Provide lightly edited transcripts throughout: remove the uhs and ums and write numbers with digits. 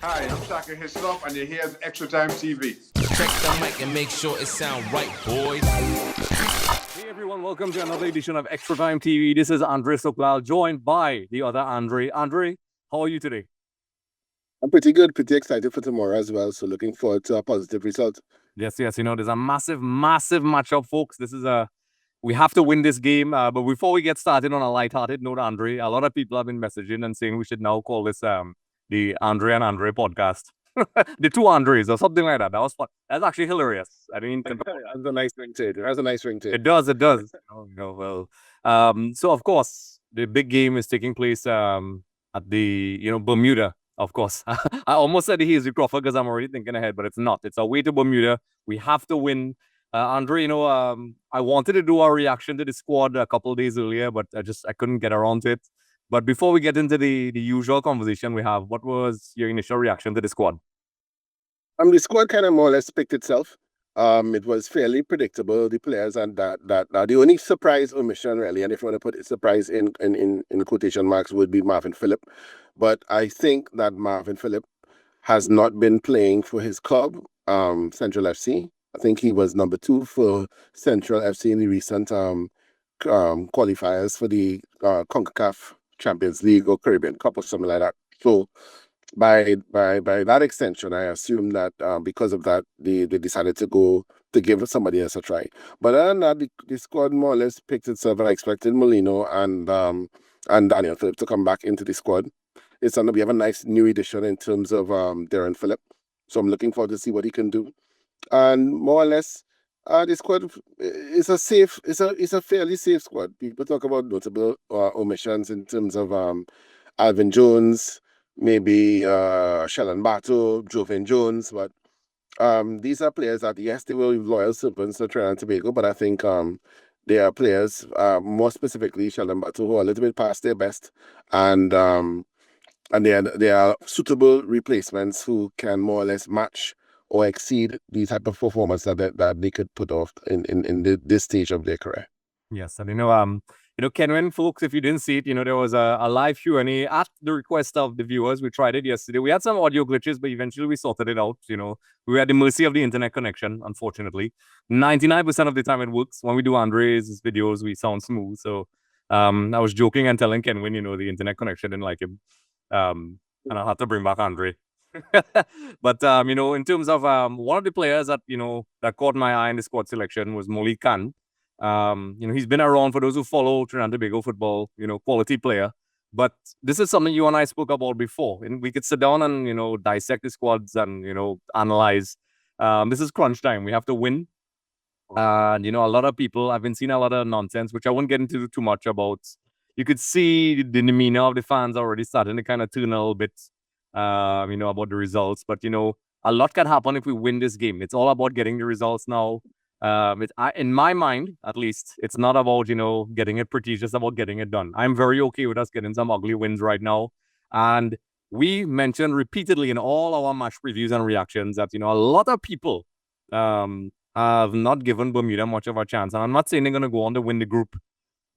Hi, I'm Shaka Hislop, and you're here at Extra Time TV. Check the mic and make sure it sound right, boys. Hey everyone, welcome to another edition of Extra Time TV. This is Andre Sooklal, joined by the other Andre. Andre, how are you today? I'm pretty good, pretty excited for tomorrow as well. So looking forward to a positive result. Yes, there's a massive matchup, folks. We have to win this game. But before we get started on a lighthearted note, Andre, a lot of people have been messaging and saying we should now call this the Andre and Andre podcast. The two Andres or something like that. That was fun. That's actually hilarious. I mean, That's a nice ring to it. That's a nice ring to it. It does. So of course, the big game is taking place at the Bermuda. Of course, I almost said he is the Crawford because I'm already thinking ahead, but it's not. It's away to Bermuda. We have to win. Andre, I wanted to do our reaction to the squad a couple of days earlier, but I couldn't get around to it. But before we get into the usual conversation we have, what was your initial reaction to the squad? The squad kind of more or less picked itself. It was fairly predictable, the players, and that the only surprise omission really, and if you want to put surprise in quotation marks, would be Marvin Phillip. But I think that Marvin Phillip has not been playing for his club, Central FC. I think he was number 2 for Central FC in the recent qualifiers for the Concacaf Champions League or Caribbean Cup or something like that. So by that extension, I assume that because of that, they decided to give somebody else a try. But other than that, the squad more or less picked itself. I expected Molino and Daniel Phillip to come back into the squad. It's we have a nice new addition in terms of Deron Phillip. So I'm looking forward to see what he can do. And more or less, the squad is a fairly safe squad. People talk about notable omissions in terms of Alvin Jones, maybe Sheldon Bato, Joven Jones, but these are players that, yes, they were loyal servants to Trinidad and Tobago, but I think they are players, more specifically Sheldon Bato, who are a little bit past their best, and they are suitable replacements who can more or less match or exceed the type of performance that they could put off in this stage of their career. Yes, and Kenwin, folks, if you didn't see it, there was a live Q&A at the request of the viewers. We tried it yesterday. We had some audio glitches, but eventually we sorted it out. We were at the mercy of the internet connection, unfortunately. 99% of the time it works. When we do Andre's videos, we sound smooth. So I was joking and telling Kenwin, the internet connection didn't like him. And I had to bring back Andre. But, in terms of one of the players that, that caught my eye in the squad selection was Molik Khan. He's been around, for those who follow Trinidad and Tobago football, quality player. But this is something you and I spoke about before. And we could sit down and, dissect the squads and, analyze. This is crunch time. We have to win. And, a lot of people, I've been seeing a lot of nonsense, which I won't get into too much about. You could see the demeanor of the fans already starting to kind of turn a little bit, about the results. But, a lot can happen if we win this game. It's all about getting the results now. In my mind, at least, it's not about, getting it pretty, it's just about getting it done. I'm very okay with us getting some ugly wins right now. And we mentioned repeatedly in all our match previews and reactions that, a lot of people have not given Bermuda much of a chance. And I'm not saying they're going to go on to win the group,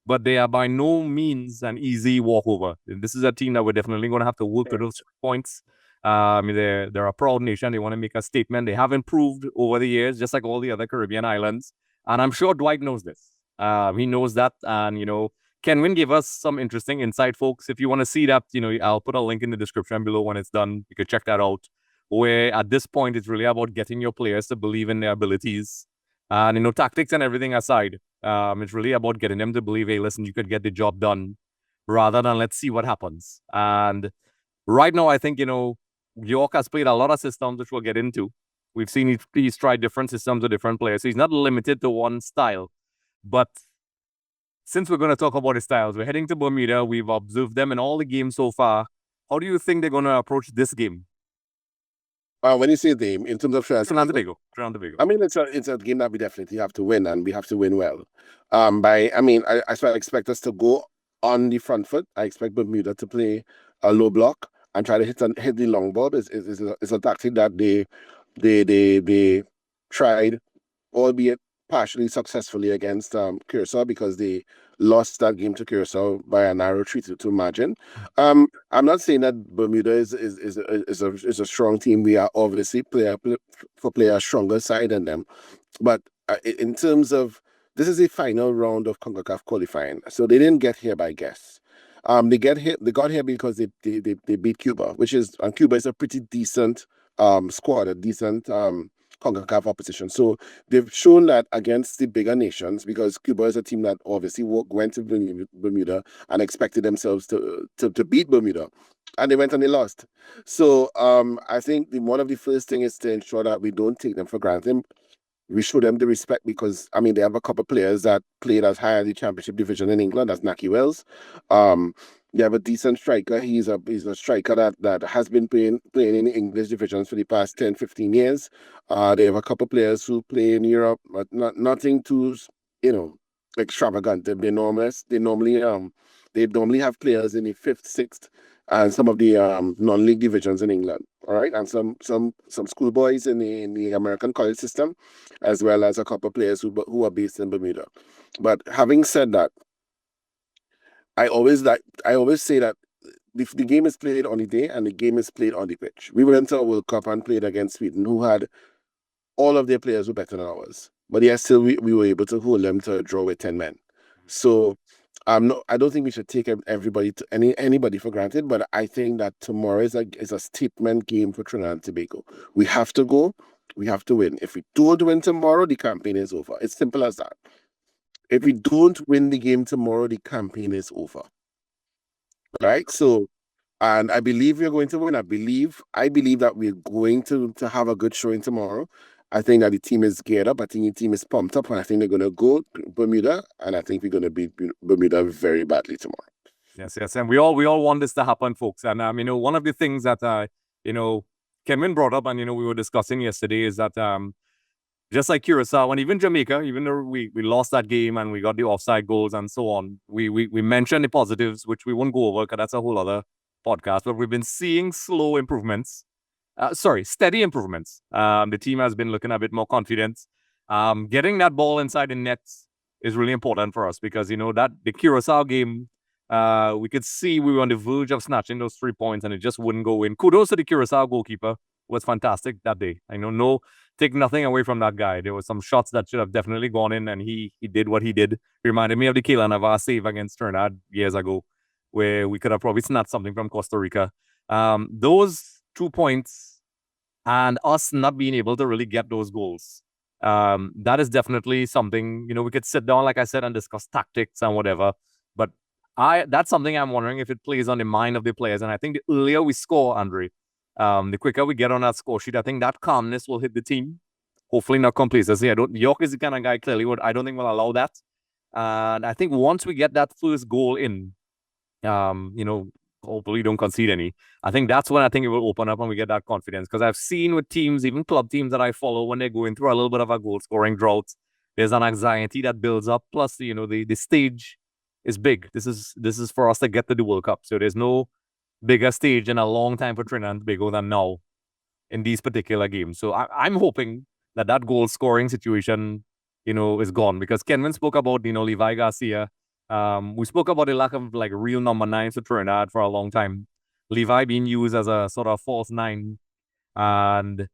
but they are by no means an easy walkover. This is a team that we're definitely going to have to work to those points. They're a proud nation. They want to make a statement. They have improved over the years, just like all the other Caribbean islands. And I'm sure Dwight knows this. He knows that. And, Kenwin gave us some interesting insight, folks. If you want to see that, I'll put a link in the description below when it's done. You can check that out. Where at this point, it's really about getting your players to believe in their abilities. And, tactics and everything aside, it's really about getting them to believe, hey, listen, you could get the job done rather than let's see what happens. And right now, I think, Yorke has played a lot of systems, which we'll get into. We've seen he's tried different systems with different players. So he's not limited to one style. But since we're going to talk about his styles, we're heading to Bermuda. We've observed them in all the games so far. How do you think they're going to approach this game? When you say game, in terms of Trinidad Tobago. I mean, it's a game that we definitely have to win, and we have to win well. I expect us to go on the front foot. I expect Bermuda to play a low block and try to hit the long ball. It's a tactic that they tried, albeit partially successfully against Curacao, because they lost that game to Curacao by a narrow 3-2 margin. I'm not saying that Bermuda is a strong team. We are obviously player stronger side than them, but in terms of, this is the final round of CONCACAF qualifying, so they didn't get here by guess. They got here because they beat Cuba, and Cuba is a pretty decent squad, a decent CONCACAF opposition. So they've shown that against the bigger nations, because Cuba is a team that obviously went to Bermuda and expected themselves to beat Bermuda, and they went and they lost. So I think one of the first things is to ensure that we don't take them for granted. We show them the respect, because I mean they have a couple of players that played as high as the championship division in England. That's Naki Wells. They have a decent striker. He's a striker that has been playing in the English divisions for the past 10, 15 years. They have a couple of players who play in Europe, but nothing too, extravagant. They normally have players in the 5th, 6th, and some of the non-league divisions in England. All right, and some schoolboys in the American college system, as well as a couple of players who are based in Bermuda. But having said that, I always say that the game is played on the day and the game is played on the pitch. We went to a World Cup and played against Sweden, who had all of their players were better than ours, but yet still we were able to hold them to a draw with 10 men. So I don't think we should take anybody for granted, but I think that tomorrow is a statement game for Trinidad and Tobago. We have to go. We have to win. If we don't win tomorrow, the campaign is over. It's simple as that. If we don't win the game tomorrow, the campaign is over. Right? So, and I believe we're going to win. I believe that we're going to have a good showing tomorrow. I think that the team is geared up. I think the team is pumped up, and I think they're going to go to Bermuda, and I think we're going to beat Bermuda very badly tomorrow. Yes, and we all want this to happen, folks. And one of the things that Kevin brought up, and we were discussing yesterday, is that just like Curacao and even Jamaica, even though we lost that game and we got the offside goals and so on, we mentioned the positives, which we won't go over because that's a whole other podcast. But we've been seeing steady improvements. The team has been looking a bit more confident. Getting that ball inside the nets is really important for us, because that the Curacao game, we could see we were on the verge of snatching those 3 points and it just wouldn't go in. Kudos to the Curacao goalkeeper. Was fantastic that day. I know, take nothing away from that guy. There were some shots that should have definitely gone in, and he did what he did. Reminded me of the Keila Navarre save against Trinidad years ago, where we could have probably snatched something from Costa Rica. Those 2 points and us not being able to really get those goals, that is definitely something, we could sit down, like I said, and discuss tactics and whatever. But that's something I'm wondering if it plays on the mind of the players. And I think the earlier we score, Andre, the quicker we get on that score sheet, I think that calmness will hit the team. Hopefully not complacency. Yorke is the kind of guy, clearly, I don't think will allow that. And I think once we get that first goal in, hopefully don't concede any. I think that's when I think it will open up and we get that confidence. Because I've seen with teams, even club teams that I follow, when they're going through a little bit of a goal scoring drought, there's an anxiety that builds up. Plus, the stage is big. This is for us to get to the World Cup. So there's no bigger stage in a long time for Trinidad and Tobago than now in these particular games. So I'm hoping that goal scoring situation, is gone, because Kenvin spoke about, Levi Garcia. We spoke about the lack of real number 9s for Trinidad for a long time. Levi being used as a sort of false 9. And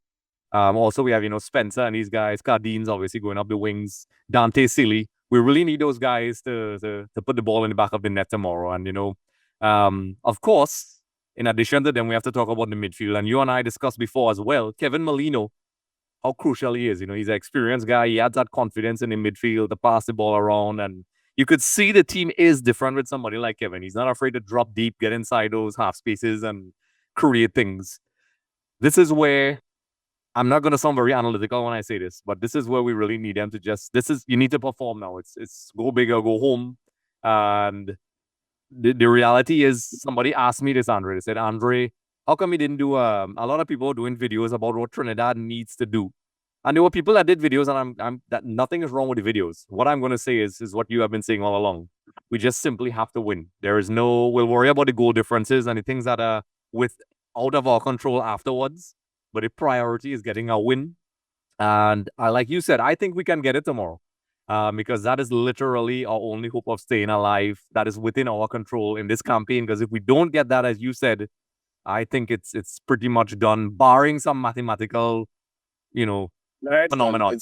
also we have, Spencer and these guys. Cardin's obviously going up the wings. Dante Sealy. We really need those guys to put the ball in the back of the net tomorrow. And, of course, in addition to them, we have to talk about the midfield. And you and I discussed before as well, Kevin Molino, how crucial he is. He's an experienced guy. He adds that confidence in the midfield to pass the ball around. And you could see the team is different with somebody like Kevin. He's not afraid to drop deep, get inside those half spaces and create things. This is where, I'm not going to sound very analytical when I say this, but this is where we really need them to you need to perform now. It's go big or go home. And the reality is, somebody asked me this, Andre. They said, Andre, how come you didn't do a lot of people are doing videos about what Trinidad needs to do? And there were people that did videos, and I'm that nothing is wrong with the videos. What I'm going to say is what you have been saying all along. We just simply have to win. We'll worry about the goal differences and the things that are out of our control afterwards. But the priority is getting a win. And like you said, I think we can get it tomorrow. because that is literally our only hope of staying alive. That is within our control in this campaign. Because if we don't get that, as you said, I think it's pretty much done, barring some mathematical, No, it's done. phenomenon.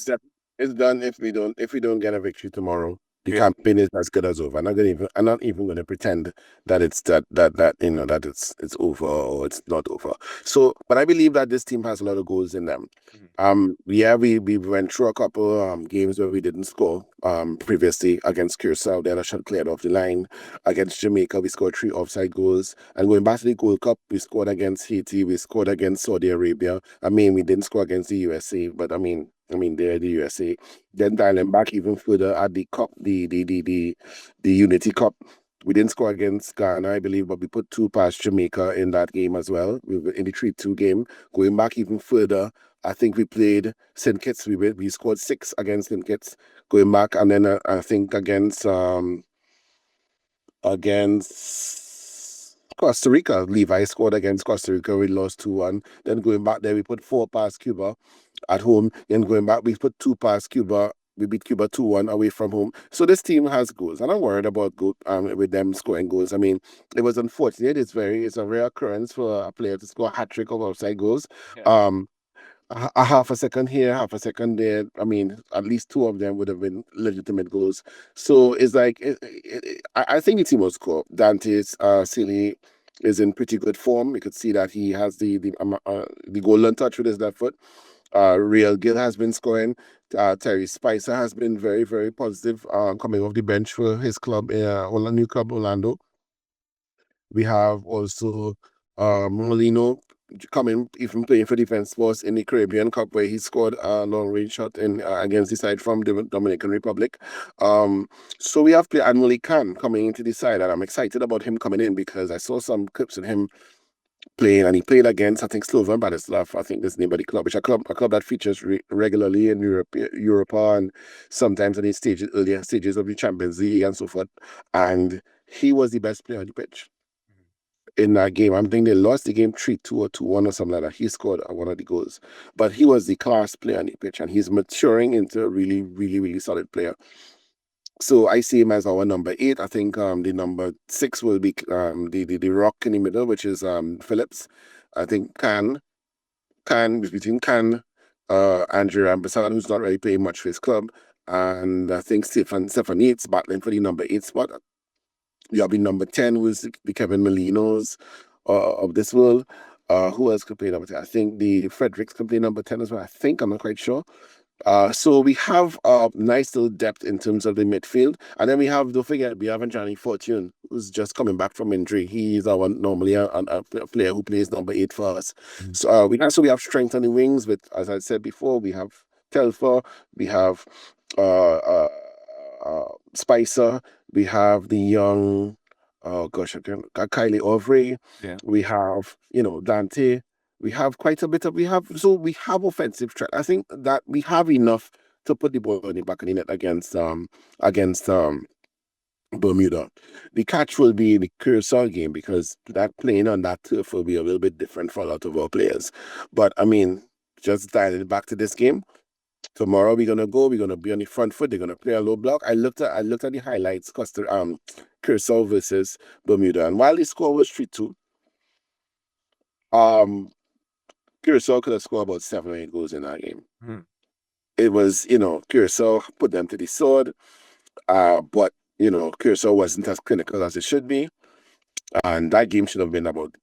It's done if we don't get a victory tomorrow. The Yeah. campaign is as good as over. I'm not even gonna pretend that it's that that it's over or it's not over. So, but I believe that this team has a lot of goals in them. Yeah, we went through a couple games where we didn't score previously against Curacao. They had a shot cleared off the line. Against Jamaica, we scored 3 offside goals. And going back to the Gold Cup, we scored against Haiti, we scored against Saudi Arabia. I mean, we didn't score against the USA, but I mean they're the USA. Then dialing back even further at the cup, the Unity Cup. We didn't score against Ghana, I believe, but we put 2 past Jamaica in that game as well. We were in the 3-2 game. Going back even further, I think we played St. Kitts. We scored 6 against St. Kitts. Going back, and then I think against Costa Rica, Levi scored against Costa Rica. We lost 2-1. Then going back there, we put 4 past Cuba at home. Then going back, we put 2 past Cuba. We beat Cuba 2-1 away from home. So this team has goals. I'm not worried about with them scoring goals. I mean, it was unfortunate. It's a rare occurrence for a player to score a hat-trick of outside goals. Yeah. A half a second here, half a second there. I mean, at least 2 of them would have been legitimate goals. So it's like I think the team will score. Dante Sealy is in pretty good form. You could see that he has the golden touch with his left foot. Real Gill has been scoring. Terry Spicer has been very, very positive coming off the bench for his club, new club Orlando. We have also Molino coming, even playing for Defense Force in the Caribbean Cup, where he scored a long-range shot against the side from the Dominican Republic. So we have player Molik Khan coming into the side, and I'm excited about him coming in because I saw some clips of him playing, and he played against, I think, Slovan Bratislava. I think that's the name of the club, which a club that features regularly in Europe, and sometimes in the earlier stages of the Champions League and so forth. And he was the best player on the pitch in that game. I'm thinking they lost the game 3-2 or 2-1 or something like that. He scored one of the goals. But he was the class player on the pitch, and he's maturing into a really, really, really solid player. So I see him as our number 8. I think the number 6 will be the rock in the middle, which is Phillips. I think between Andre Sooklal, who's not really playing much for his club, and I think Stefan Yates battling for the number 8 spot. You have the number 10, who's the Kevin Molinos of this world. Who else could play number 10? I think the Fredericks could play number 10 as well. I'm not quite sure. So we have a nice little depth in terms of the midfield. And then don't forget, we have Johnny Fortune, who's just coming back from injury. He's normally a player who plays number 8 for us. So we have strength on the wings with, as I said before, we have Telfer, we have Spicer, we have the young, Kylie Ovray. Yeah. We have, Dante. We have quite a bit of, we have offensive threat. I think that we have enough to put the ball in the back of the net against Bermuda. The catch will be the Curacao game, because that playing on that turf will be a little bit different for a lot of our players. But I mean, just dialing back to this game. Tomorrow we're gonna be on the front foot. They're gonna play a low block. I looked at the highlights, Curacao versus Bermuda, and while the score was 3-2, Curacao could have scored about 7 or 8 goals in that game. It was, Curacao put them to the sword, but Curacao wasn't as clinical as it should be, and that game should have been about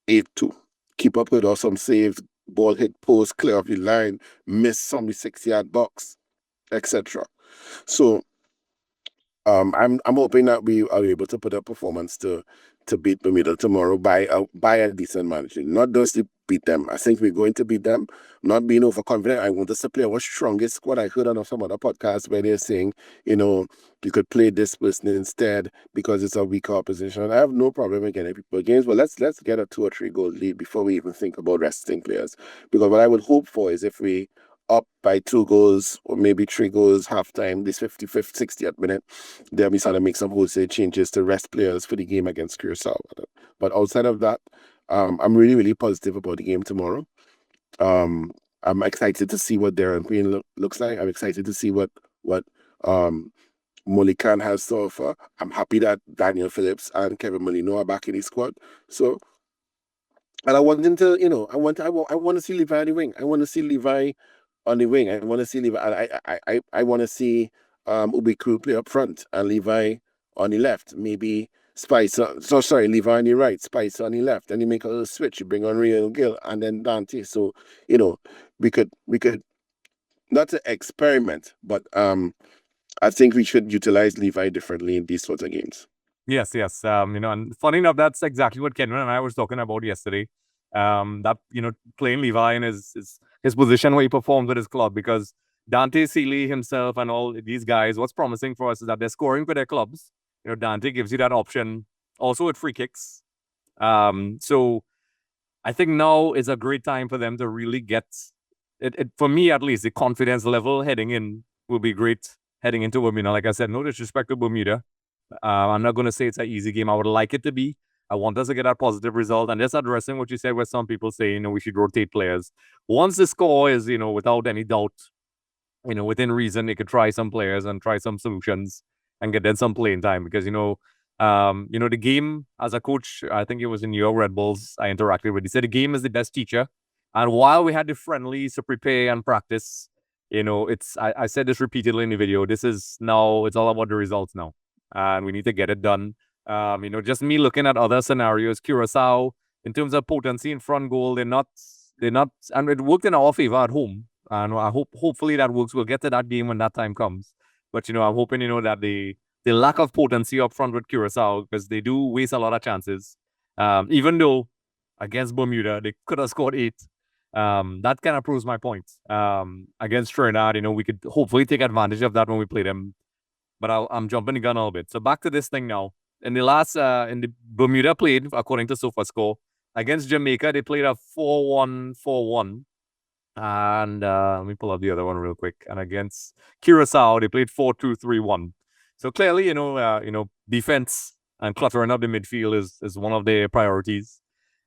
8-2. Keeper put off some saves, ball hit post, clear off the line, missed some the 6-yard box, etc. So I'm hoping that we are able to put a performance to beat Bermuda tomorrow by a decent margin. Not just to beat them. I think we're going to beat them. Not being overconfident. I want us to play our strongest squad. I heard on some other podcasts where they're saying, you could play this person instead because it's a weaker opposition. I have no problem with getting people games, but let's get a 2 or 3 goal lead before we even think about resting players. Because what I would hope for is if we up by 2 goals or maybe 3 goals halftime, this 55th, 60th minute, then we start to make some wholesale changes to rest players for the game against Curacao. But outside of that, I'm really, really positive about the game tomorrow. I'm excited to see what Deron Payne looks like. I'm excited to see what Molik Khan has to offer. I'm happy that Daniel Phillips and Kevin Molino are back in his squad. So, and I want him to, I want to see Levi on the wing. I want to see Levi on the wing. I want to see Levi. I want to see Ubiku play up front and Levi on the left. Maybe Levi on the right, Spicer on the left. And you make a little switch. You bring on Real Gill and then Dante. So, we could not to experiment, but I think we should utilize Levi differently in these sorts of games. Yes. And funny enough, that's exactly what Kenwin and I was talking about yesterday. That playing Levi in his position where he performed with his club, because Dante Sealy himself and all these guys, what's promising for us is that they're scoring for their clubs. Dante gives you that option also with free kicks. So I think now is a great time for them to really get it. For me, at least, the confidence level heading in will be great heading into Bermuda. Like I said, no disrespect to Bermuda. I'm not going to say it's an easy game. I would like it to be. I want us to get that positive result. And just addressing what you said, where some people say, we should rotate players. Once the score is, without any doubt, within reason, they could try some players and try some solutions and get them some playing time. Because, the game as a coach, I think it was in New York Red Bulls I interacted with. He said the game is the best teacher. And while we had the friendlies to prepare and practice, I said this repeatedly in the video. It's all about the results now. And we need to get it done. Just me looking at other scenarios, Curacao, in terms of potency in front goal, they're not, and it worked in our favor at home. And I hopefully that works. We'll get to that game when that time comes. But, I'm hoping, that the lack of potency up front with Curacao, because they do waste a lot of chances. Even though against Bermuda, they could have scored 8. That kind of proves my point. Against Trinidad, we could hopefully take advantage of that when we play them. But I'm jumping the gun a little bit. So back to this thing now. In the Bermuda played, according to SofaScore, against Jamaica, they played a 4-1-4-1. And let me pull up the other one real quick. And against Curacao, they played 4-2-3-1. So clearly, defense and cluttering up the midfield is one of their priorities.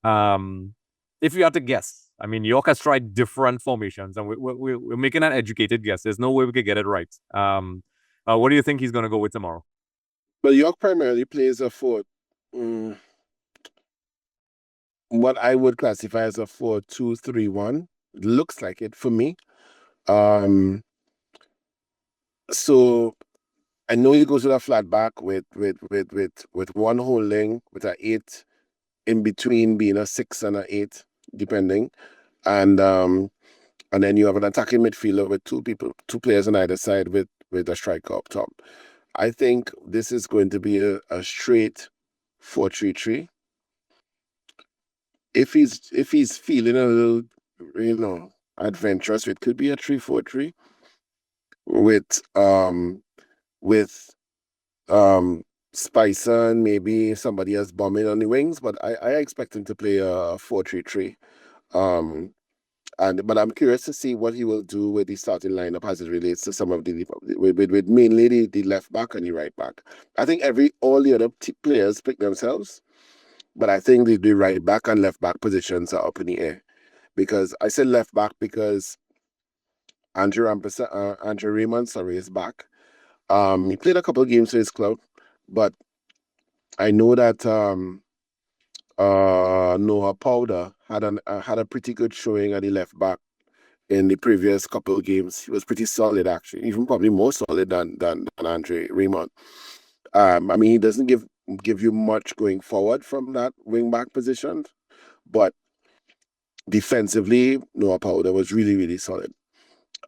If you had to guess, Yorke has tried different formations, and we're making an educated guess. There's no way we could get it right. What do you think he's going to go with tomorrow? Well, Yorke primarily plays a 4. What I would classify as a 4-2-3-1. Looks like it for me. So I know he goes with a flat back with one holding, with an 8 in between, being a 6 and an 8, depending. And then you have an attacking midfielder with two players on either side with a striker up top. I think this is going to be a straight 4-3-3. If he's feeling a little, adventurous, it could be a 3-4-3 with Spicer and maybe somebody else bombing on the wings. But I expect him to play a 4-3-3. But I'm curious to see what he will do with the starting lineup as it relates to some of with mainly the left back and the right back. I think all the other players pick themselves, but I think the right back and left back positions are up in the air. Because I said left back because Andre Raymond is back. He played a couple of games for his club, but I know that Noah Powder had a pretty good showing at the left back in the previous couple of games. He was pretty solid, actually, even probably more solid than Andre Raymond. He doesn't give you much going forward from that wing back position, but defensively, Noah Powder was really, really solid.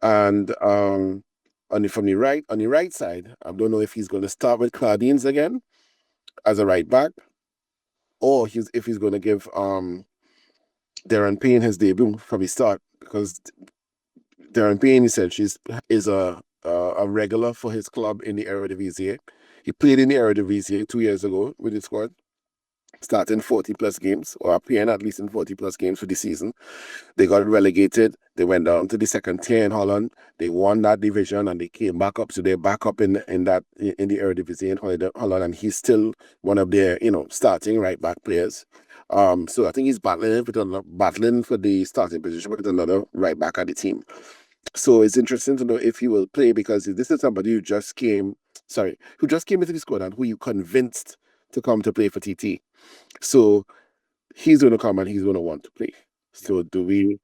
And on the right side, I don't know if he's going to start with Claudines again as a right back, or if he's going to give Deron Payne his debut from the start, because Deron Payne, he said, is a regular for his club in the Eredivisie. He played in the Eredivisie 2 years ago with his squad, starting 40+ games, or appearing at least in 40+ games for the season. They got relegated. They went down to the second tier in Holland. They won that division and they came back up. So they're back up in the Eredivisie in Holland, and he's still one of their starting right back players. So I think he's battling for the starting position with another right back at the team. So it's interesting to know if he will play, because this is somebody who just came into the squad and who you convinced to come to play for TT. So he's going to come and he's going to want to play. So do we,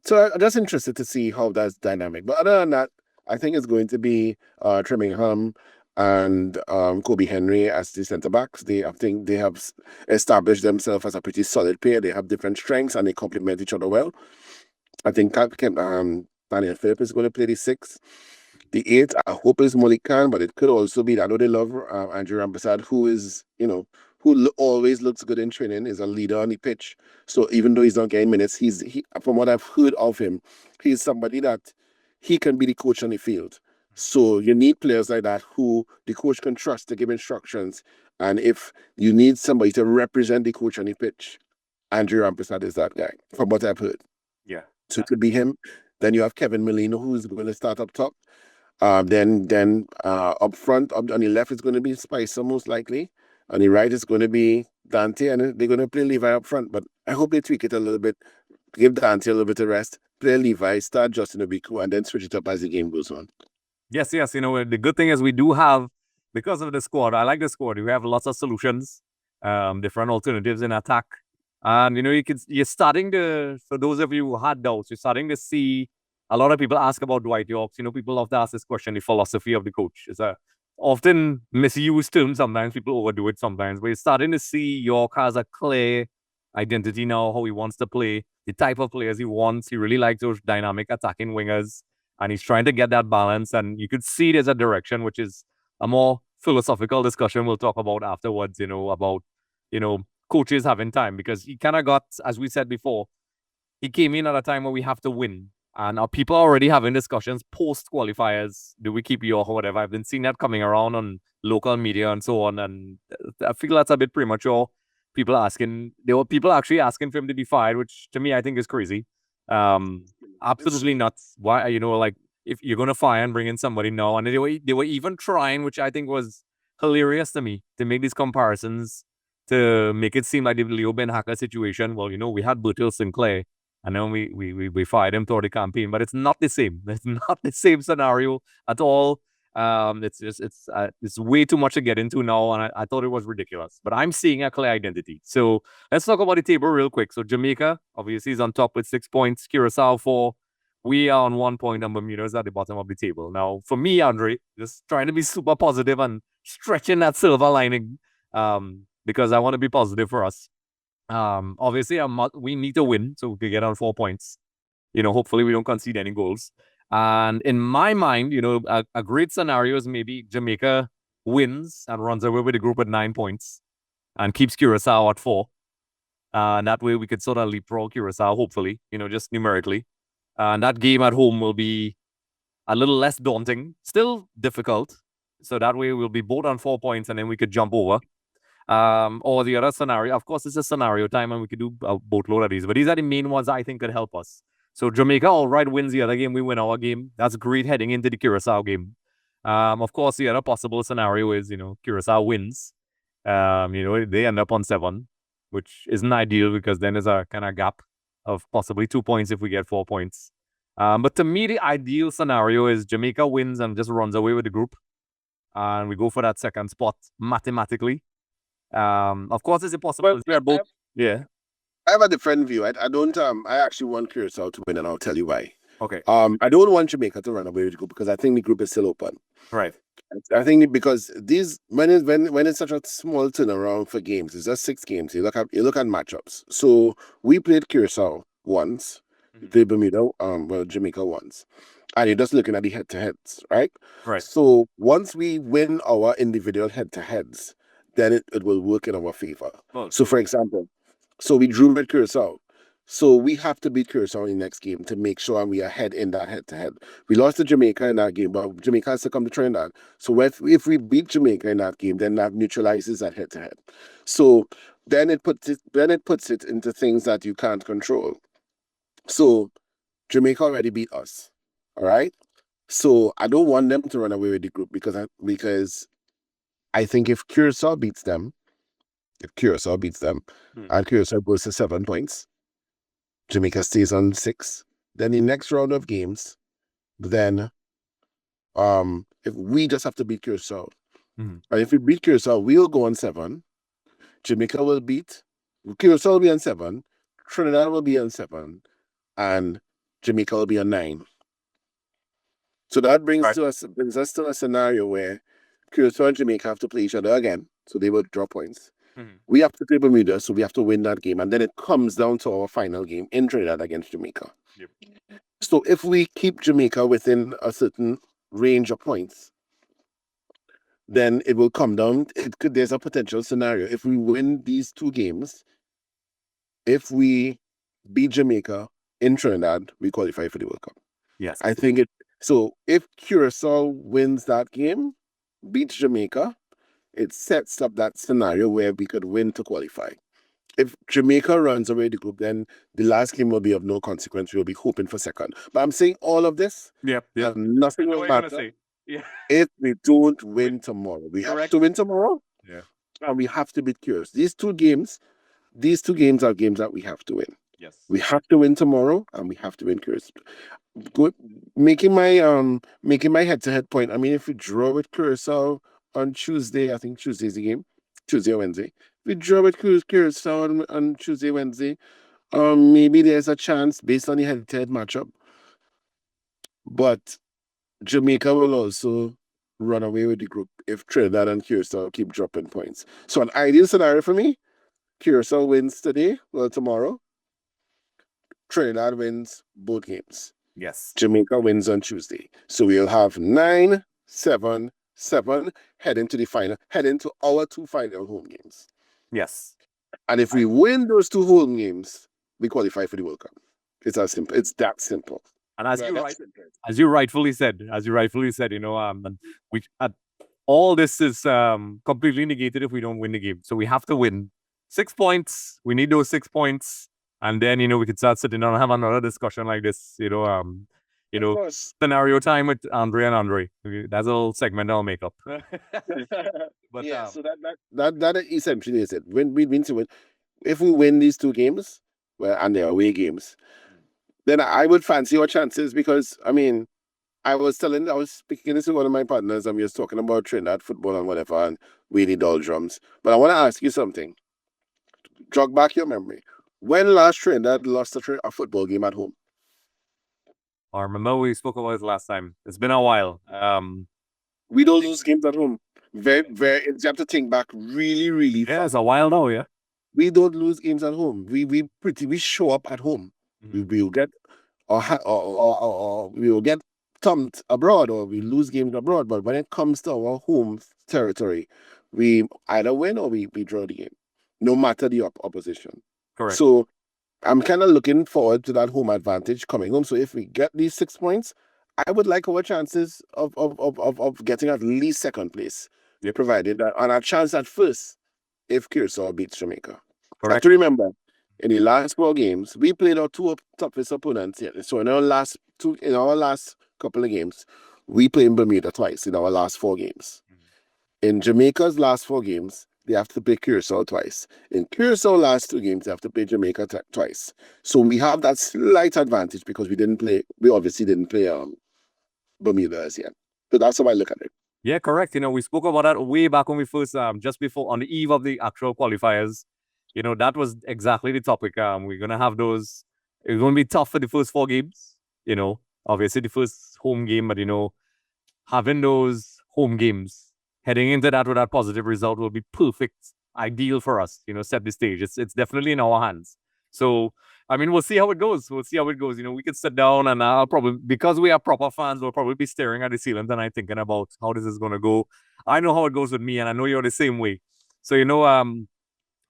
so I'm just interested to see how that's dynamic. But other than that, I think it's going to be Trimingham and Kobe Henry as the centre backs. I think they have established themselves as a pretty solid pair. They have different strengths and they complement each other well. I think Daniel Phillip is going to play the 6. The 8, I hope, is Molik Khan, but it could also be, I know they love Andre Sooklal, who is, always looks good in training, is a leader on the pitch. So even though he's not getting minutes, he from what I've heard of him, he's somebody that he can be the coach on the field. So you need players like that who the coach can trust to give instructions. And if you need somebody to represent the coach on the pitch, Andre Sooklal is that guy, from what I've heard. Yeah. So it could be him. Then you have Kevin Molino, who's going to start up top. Then up front, on the left, is going to be Spicer, most likely. On the right, is going to be Dante, and they're going to play Levi up front. But I hope they tweak it a little bit, give Dante a little bit of rest, play Levi, start Justin Obiku, and then switch it up as the game goes on. Yes. The good thing is we do have, because of the squad, I like the squad. We have lots of solutions, different alternatives in attack. And, you're starting to, for those of you who had doubts, you're starting to see a lot of people ask about Dwight Yorke. People love to ask this question, the philosophy of the coach. It's a often misused term. Sometimes people overdo it sometimes, but you're starting to see Yorke has a clear identity now, how he wants to play, the type of players he wants. He really likes those dynamic attacking wingers, and he's trying to get that balance. And you could see there's a direction, which is a more philosophical discussion we'll talk about afterwards, about, coaches having time, because he kind of got, as we said before, he came in at a time where we have to win. And our people are already having discussions post qualifiers. Do we keep Yorke or whatever? I've been seeing that coming around on local media and so on. And I feel that's a bit premature. There were people actually asking for him to be fired, which to me, I think is crazy. Absolutely nuts. Why, if you're going to fire and bring in somebody now, and they were even trying, which I think was hilarious to me, to make these comparisons, to make it seem like the Leo Ben Hacker situation. Well, we had Bertil Sinclair, and then we fired him toward the campaign, but it's not the same. It's not the same scenario at all. It's way too much to get into now, and I thought it was ridiculous. But I'm seeing a clear identity. So let's talk about the table real quick. So Jamaica obviously is on top with 6 points. Curacao 4. We are on 1 point, and Bermuda is at the bottom of the table. Now, for me, Andre, just trying to be super positive and stretching that silver lining, because I want to be positive for us. Obviously, we need to win so we can get on 4 points. Hopefully we don't concede any goals. And in my mind, a great scenario is maybe Jamaica wins and runs away with the group at 9 points and keeps Curacao at 4. And that way we could sort of leapfrog Curacao, hopefully, just numerically. And that game at home will be a little less daunting, still difficult. So that way we'll be both on 4 points and then we could jump over. Or the other scenario, of course, it's a scenario time and we could do a boatload of these, but these are the main ones I think could help us. So Jamaica, all right, wins the other game, we win our game. That's great heading into the Curacao game. Of course, the other possible scenario is, Curacao wins. They end up on 7, which isn't ideal because then there's a kind of gap of possibly 2 points if we get 4 points. But to me, the ideal scenario is Jamaica wins and just runs away with the group. And we go for that second spot mathematically. Of course, it's impossible. We are both. Yeah. I have a different view. I don't. I actually want Curacao to win, and I'll tell you why. Okay. I don't want Jamaica to run away with the group because I think the group is still open. Right. I think because when it's such a small turnaround for games, it's just 6 games. You look at matchups. So we played Curacao once, the Bermuda, Jamaica once, and you're just looking at the head-to-heads, right? Right. So once we win our individual head-to-heads, then it will work in our favor. Oh, so, for example, we drew with Curacao. So we have to beat Curacao in the next game to make sure we are ahead in that head-to-head. We lost to Jamaica in that game, but Jamaica has to come to Trinidad. So if we beat Jamaica in that game, then that neutralizes that head-to-head. So then it puts it into things that you can't control. So Jamaica already beat us. All right. So I don't want them to run away with the group because I think if Curacao beats them, and Curacao goes to 7 points, Jamaica stays on 6, Then the next round of games, then if we just have to beat Curacao. Mhm. And if we beat Curacao, we'll go on 7. Jamaica will beat Curacao will be on 7, Trinidad will be on 7, and Jamaica will be on 9. So that brings us to a scenario where Curacao and Jamaica have to play each other again, so they will draw points. Mhm. We have to play Bermuda, so we have to win that game, and then it comes down to our final game in Trinidad against Jamaica. Yep. So if we keep Jamaica within a certain range of points, then it will come down. There's a potential scenario. If we win these 2 games, if we beat Jamaica in Trinidad, we qualify for the World Cup. Yes. I think it. So if Curacao wins that game, beats Jamaica, it sets up that scenario where we could win to qualify. If Jamaica runs away the group, then the last game will be of no consequence. We'll be hoping for second. But I'm saying all of this, Yep. and nothing will matter if we don't win tomorrow. We have to win tomorrow. Yeah. And we have to beat Curacao. These two games are games that we have to win. Yes. We have to win tomorrow, and we have to win Curacao. Making my head-to-head point. I mean, if we draw with Curacao on Tuesday, I think Tuesday's the game, Tuesday or Wednesday. If we draw with Curacao on Tuesday, Wednesday, maybe there's a chance based on the head-to-head matchup. But Jamaica will also run away with the group if Trinidad and Curacao keep dropping points. So an ideal scenario for me: Curacao wins tomorrow. Trinidad wins both games. Yes. Jamaica wins on Tuesday. So we'll have 9, 7, 7 heading to our 2 final home games. Yes. And if we win those 2 home games, we qualify for the World Cup. It's as simple. It's that simple. And as you rightfully said, you know, and all this is completely negated if we don't win the game. So we have to win 6 points. We need those 6 points. And then, you know, we could start sitting down and have another discussion like this, scenario time with Andre and Andre. That's a little segment I'll make up. But yeah, so that essentially is it. When we win to win, if we win these 2 games, and they're away games, then I would fancy our chances because I mean, I was speaking to one of my partners and we was talking about Trinidad football and whatever and Weedy Doldrums. But I want to ask you something. Jog back your memory. When last Trinidad lost a football game at home? I remember we spoke about it last time. It's been a while. We don't lose games at home. Very, very. You have to think back really, really fast. It's a while now, yeah. We don't lose games at home. We show up at home. Mhm. We will get or we will get thumped abroad or we lose games abroad. But when it comes to our home territory, we either win or we draw the game, no matter the opposition. Correct. So I'm kind of looking forward to that home advantage coming home. So if we get these 6 points, I would like our chances of getting at least second place. Yep. Provided that, and a chance at first if Curacao beats Jamaica. Correct. Have to remember, in the last 4 games, we played our 2 toughest opponents here. So in our last couple of games, we played Bermuda twice in our last 4 games. In Jamaica's last 4 games, they have to play Curacao twice. In Curaçao's last 2 games, they have to play Jamaica twice. So we have that slight advantage because we obviously didn't play Bermuda as yet. So that's how I look at it. Yeah, correct. You know, we spoke about that way back when we first, just before, on the eve of the actual qualifiers. You know, that was exactly the topic. We're going to have those. It's going to be tough for the first 4 games. You know, obviously the first home game, but, you know, having those home games, heading into that with that positive result will be perfect, ideal for us, you know, set the stage. It's definitely in our hands. So, I mean, we'll see how it goes. You know, we could sit down and I'll probably, because we are proper fans, we'll probably be staring at the ceiling tonight thinking about how this is going to go. I know how it goes with me and I know you're the same way. So, you know,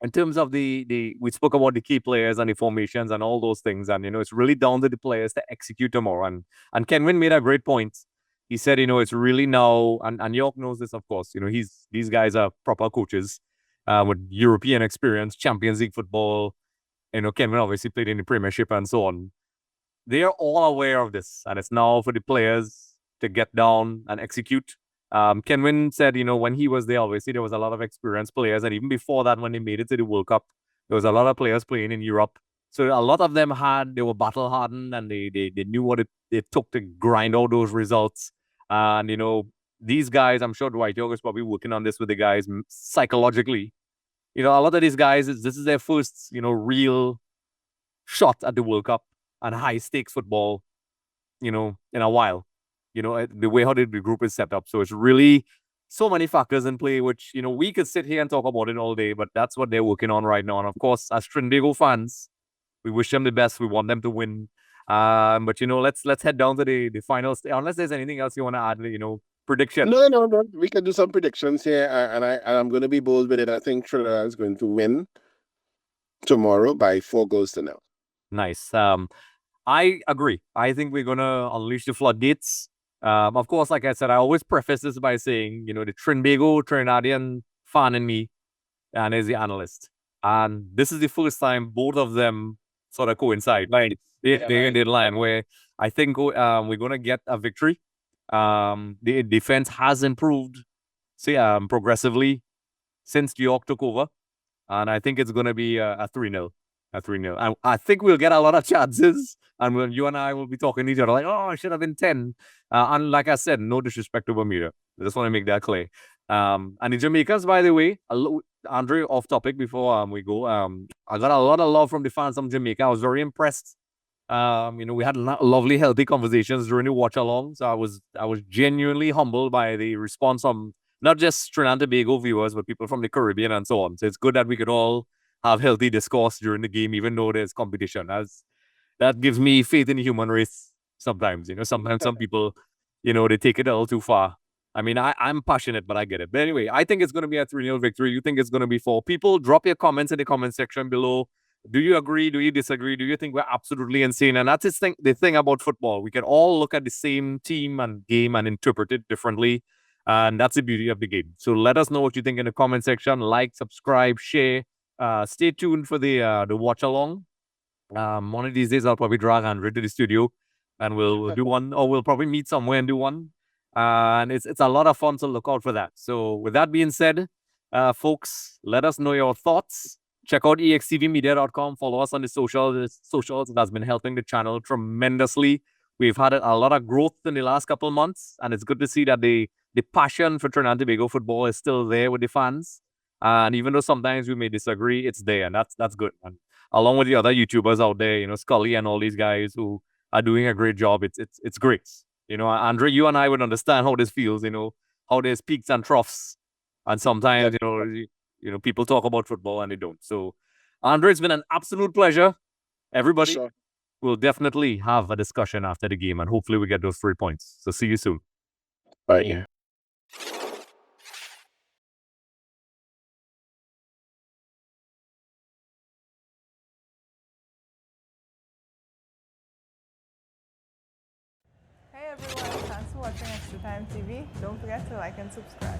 in terms of we spoke about the key players and the formations and all those things. And, you know, it's really down to the players to execute tomorrow. And Kenwin made a great point. He said, you know, it's really now, and Yorke knows this, of course, you know, these guys are proper coaches with European experience, Champions League football. You know, Kenwin obviously played in the Premiership and so on. They are all aware of this, and it's now for the players to get down and execute. Kenwin said, you know, when he was there, obviously, there was a lot of experienced players, and even before that, when they made it to the World Cup, there was a lot of players playing in Europe. So a lot of them they were battle hardened, and they knew what it took to grind out those results. And these guys, I'm sure Dwight Yorke is probably working on this with the guys psychologically. A lot of these guys, this is their first, real shot at the World Cup and high stakes football, in a while. The way how the group is set up. So it's really so many factors in play, which, we could sit here and talk about it all day, but that's what they're working on right now. And of course, as Trinidad fans, we wish them the best. We want them to win. But let's head down to the final stage. Unless there's anything else you want to add, prediction. No. We can do some predictions here, and I'm going to be bold with it. I think Trinidad is going to win tomorrow by 4-0. Nice. I agree. I think we're gonna unleash the floodgates. Of course, like I said, I always preface this by saying, the Trinidadian fan in me, and is the analyst. And this is the first time both of them sort of coincide. Like they're in the line where I think we're gonna get a victory. The defense has improved, progressively since Yorke took over, and I think it's gonna be a 3-0. A 3-0. I think we'll get a lot of chances, and when you and I will be talking to each other like, oh, it should have been 10. And like I said, no disrespect to Bermuda. I just want to make that clear. And the Jamaicans, by the way, Andre, off topic before we go. I got a lot of love from the fans from Jamaica. I was very impressed. We had lovely, healthy conversations during the watch along. So I was genuinely humbled by the response from not just Trinidad and Tobago viewers, but people from the Caribbean and so on. So it's good that we could all have healthy discourse during the game, even though there's competition. That gives me faith in the human race sometimes. Sometimes some people, they take it a little too far. I mean, I'm passionate, but I get it. But anyway, I think it's going to be a 3-0 victory. You think it's going to be 4? People, drop your comments in the comment section below. Do you agree? Do you disagree? Do you think we're absolutely insane? And that's the thing about football. We can all look at the same team and game and interpret it differently. And that's the beauty of the game. So let us know what you think in the comment section. Like, subscribe, share. Stay tuned for the watch along. One of these days I'll probably drag Andre to the studio and we'll do one, or we'll probably meet somewhere and do one. And it's a lot of fun, so look out for that. So with that being said, folks, let us know your thoughts. Check out extvmedia.com. Follow us on the socials. That's been helping the channel tremendously. We've had a lot of growth in the last couple of months, and it's good to see that the passion for Trinidad and Tobago football is still there with the fans. And even though sometimes we may disagree, it's there, and that's good. And along with the other YouTubers out there, Scully and all these guys who are doing a great job, it's great. Andre, you and I would understand how this feels. How there's peaks and troughs, and sometimes people talk about football and they don't. So, Andre, it's been an absolute pleasure. Everybody will definitely have a discussion after the game, and hopefully we get those 3 points. So, see you soon. Bye. Hey everyone, thanks for watching Extra Time TV. Don't forget to like and subscribe.